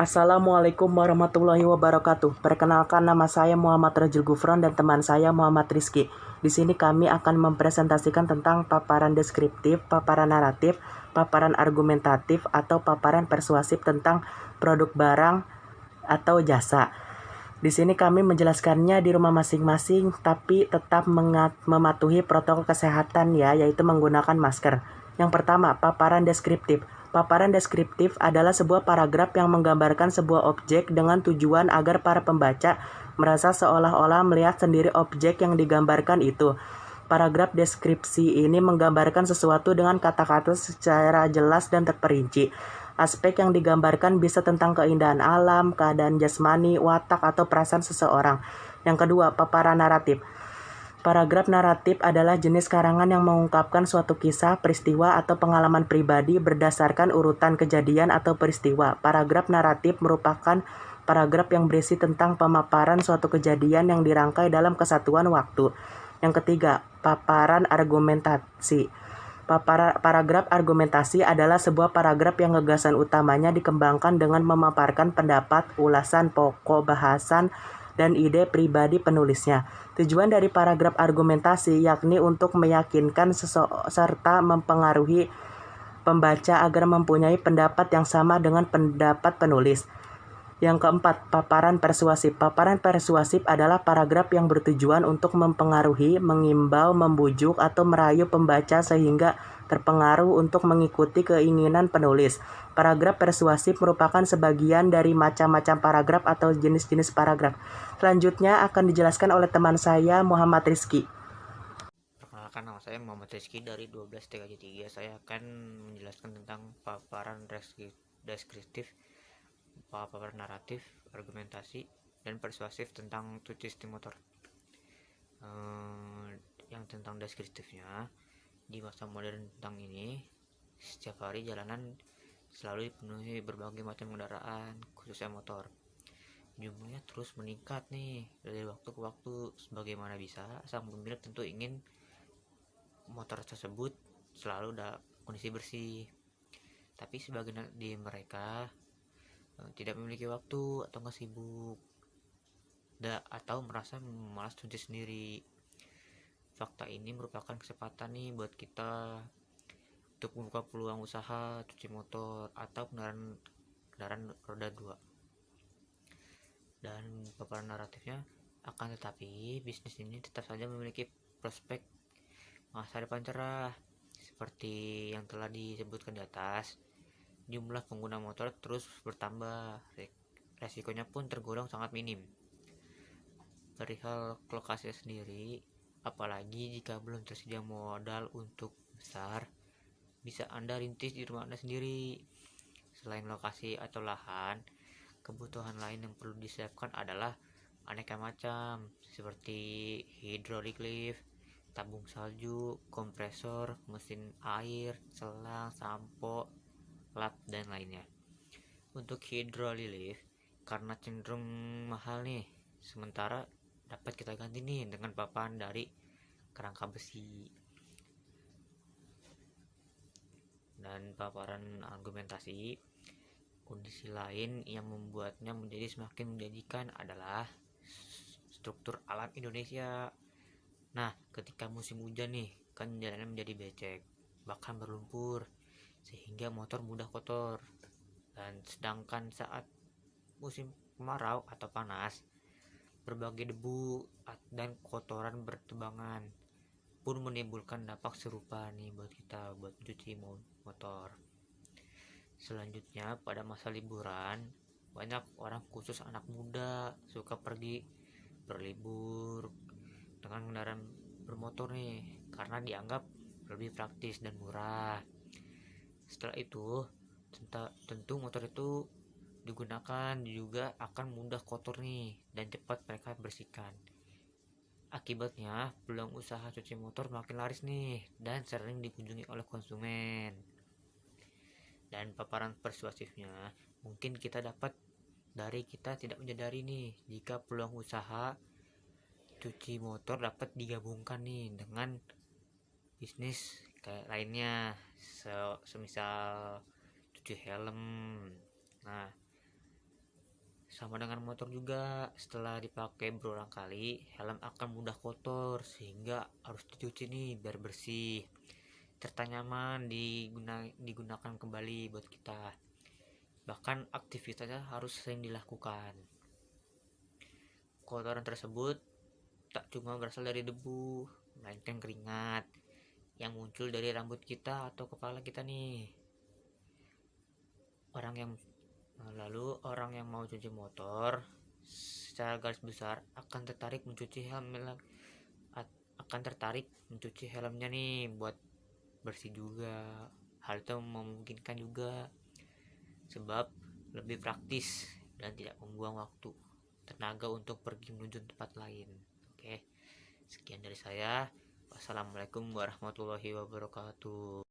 Assalamualaikum warahmatullahi wabarakatuh. Perkenalkan, nama saya Muhammad Rajul Gufron dan teman saya Muhammad Rizky. Di sini kami akan mempresentasikan tentang paparan deskriptif, paparan naratif, paparan argumentatif, atau paparan persuasif tentang produk barang atau jasa. Di sini kami menjelaskannya di rumah masing-masing, tapi tetap mematuhi protokol kesehatan yaitu menggunakan masker. Yang pertama, paparan deskriptif. Paparan deskriptif adalah sebuah paragraf yang menggambarkan sebuah objek dengan tujuan agar para pembaca merasa seolah-olah melihat sendiri objek yang digambarkan itu. Paragraf deskripsi ini menggambarkan sesuatu dengan kata-kata secara jelas dan terperinci. Aspek yang digambarkan bisa tentang keindahan alam, keadaan jasmani, watak, atau perasaan seseorang. Yang kedua, paparan naratif. Paragraf naratif adalah jenis karangan yang mengungkapkan suatu kisah, peristiwa, atau pengalaman pribadi berdasarkan urutan kejadian atau peristiwa. Paragraf naratif merupakan paragraf yang berisi tentang pemaparan suatu kejadian yang dirangkai dalam kesatuan waktu. Yang ketiga, paparan argumentasi. Paragraf argumentasi adalah sebuah paragraf yang gagasan utamanya dikembangkan dengan memaparkan pendapat, ulasan pokok, bahasan, dan ide pribadi penulisnya. Tujuan dari paragraf argumentasi yakni untuk meyakinkan serta mempengaruhi pembaca agar mempunyai pendapat yang sama dengan pendapat penulis. Yang keempat, paparan persuasif. Paparan persuasif adalah paragraf yang bertujuan untuk mempengaruhi, mengimbau, membujuk, atau merayu pembaca sehingga terpengaruh untuk mengikuti keinginan penulis. Paragraf persuasif merupakan sebagian dari macam-macam paragraf atau jenis-jenis paragraf. Selanjutnya akan dijelaskan oleh teman saya Muhammad Rizky. Perkenalkan, nama saya Muhammad Rizky dari 12 TKJ 3. Saya akan menjelaskan tentang paparan deskriptif, paparan naratif, argumentasi, dan persuasif tentang tujuh sistem motor. Yang tentang deskriptifnya, di masa modern tentang ini, setiap hari jalanan selalu dipenuhi berbagai macam kendaraan, khususnya motor. Jumlahnya terus meningkat nih dari waktu ke waktu. Sebagaimana bisa, sang pemilik tentu ingin motor tersebut selalu dalam kondisi bersih. Tapi sebagian di mereka tidak memiliki waktu atau nggak sibuk atau merasa malas cuci sendiri. Fakta ini merupakan kesempatan nih buat kita untuk membuka peluang usaha cuci motor atau kendaraan roda 2. Dan paparan naratifnya, akan tetapi bisnis ini tetap saja memiliki prospek masa depan cerah. Seperti yang telah disebutkan di atas, jumlah pengguna motor terus bertambah, resikonya pun tergolong sangat minim. Perihal lokasi sendiri, apalagi jika belum tersedia modal untuk besar, bisa Anda rintis di rumah Anda sendiri. Selain lokasi atau lahan, kebutuhan lain yang perlu disiapkan adalah aneka macam, seperti hydraulic lift, tabung salju, kompresor, mesin air, selang, sampo, lap, dan lainnya. Untuk hydraulic lift, karena cenderung mahal nih, sementara dapat kita ganti nih dengan papan dari kerangka besi. Dan paparan argumentasi, kondisi lain yang membuatnya menjadi semakin menjanjikan adalah struktur alam Indonesia. Nah, ketika musim hujan nih, kan jalanan menjadi becek, bahkan berlumpur, sehingga motor mudah kotor. Dan sedangkan saat musim kemarau atau panas, berbagai debu dan kotoran bertebangan pun menimbulkan dampak serupa nih buat kita buat cuci motor. Selanjutnya, pada masa liburan, banyak orang khusus anak muda suka pergi berlibur dengan kendaraan bermotor nih karena dianggap lebih praktis dan murah. Setelah itu, tentu motor itu digunakan juga akan mudah kotor nih dan cepat mereka bersihkan. Akibatnya, peluang usaha cuci motor makin laris nih dan sering dikunjungi oleh konsumen. Dan paparan persuasifnya, mungkin kita dapat dari kita tidak menyadari nih jika peluang usaha cuci motor dapat digabungkan nih dengan bisnis kayak lainnya, semisal cuci helm. Nah, Sama dengan motor juga, setelah dipakai berulang kali, helm akan mudah kotor sehingga harus dicuci nih biar bersih, serta nyaman digunakan kembali buat kita. Bahkan aktivitasnya harus sering dilakukan. Kotoran tersebut tak cuma berasal dari debu, melainkan keringat yang muncul dari rambut kita atau kepala kita nih. Orang yang mau cuci motor secara garis besar akan tertarik mencuci helmnya nih buat bersih juga. Hal itu memungkinkan juga sebab lebih praktis dan tidak membuang waktu tenaga untuk pergi menuju tempat lain. Oke, sekian dari saya. Wassalamualaikum warahmatullahi wabarakatuh.